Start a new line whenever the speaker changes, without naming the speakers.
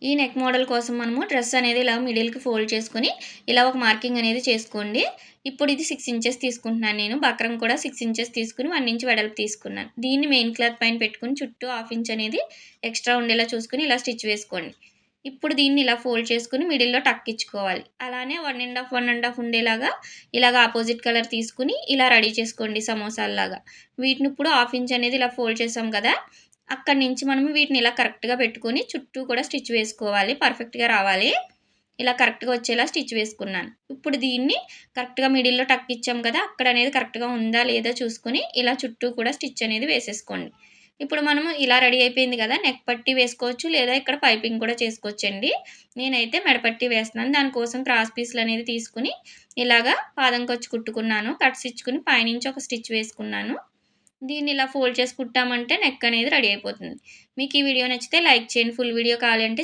ఈ neck model కోసం మనము డ్రెస్ అనేది ఇలా మిడిల్‌కి ఫోల్డ్ చేసుకొని, ఇలా ఒక మార్కింగ్ అనేది చేసుకోండి. ఇప్పుడు ఇది 6 ఇంచెస్ తీసుకుంటున్నాను నేను. బక్రం కూడా 6 ఇంచెస్ తీసుకొని 1 ఇంచ్ వెడల్పు తీసుకున్నాను. దీన్ని మెయిన్ క్లాత్ పైన పెట్టుకొని చుట్టూ హాఫ్ ఇంచ్ అనేది ఎక్స్ట్రా ఉండేలా చూసుకొని ఇలా స్టిచ్ వేసుకోండి. ఇప్పుడు దీన్ని ఇలా ఫోల్డ్ చేసుకొని మిడిల్‌లో టక్ ఇచ్చుకోవాలి. అలానే 1 1/2 ఉండేలాగా ఇలాగ అపోజిట్ కలర్ తీసుకొని ఇలా రెడీ చేసుకోండి సమోసాల్లాగా. వీటిని ఇప్పుడు హాఫ్ ఇంచ్ అనేది ఇలా ఫోల్డ్ చేసాం కదా! అక్కడి నుంచి మనము వీటిని ఇలా కరెక్ట్‌గా పెట్టుకొని చుట్టూ కూడా స్టిచ్ వేసుకోవాలి. పర్ఫెక్ట్‌గా రావాలి. ఇలా కరెక్ట్‌గా వచ్చేలా స్టిచ్ వేసుకున్నాను. ఇప్పుడు దీన్ని కరెక్ట్‌గా మిడిల్‌లో టక్ ఇచ్చాం కదా! అక్కడనేది కరెక్ట్‌గా ఉందా లేదా చూసుకొని ఇలా చుట్టూ కూడా స్టిచ్ అనేది వేసేసుకోండి. ఇప్పుడు మనము ఇలా రెడీ అయిపోయింది కదా! నెక్ పట్టీ వేసుకోవచ్చు లేదా ఇక్కడ పైపింగ్ కూడా చేసుకోవచ్చండి. నేనైతే మెడపట్టీ వేస్తున్నాను. దానికోసం క్రాస్ పీస్‌లనేది తీసుకొని ఇలాగా పాదం ఖర్చు కుట్టుకున్నాను. కట్స్ ఇచ్చుకొని పైనుంచి ఒక స్టిచ్ వేసుకున్నాను. దీన్ని ఇలా ఫోల్డ్ చేసి కుట్టామంటే నెక్ అనేది రెడీ అయిపోతుంది. మీకు ఈ వీడియో నచ్చితే లైక్ చేయండి. ఫుల్ వీడియో కావాలంటే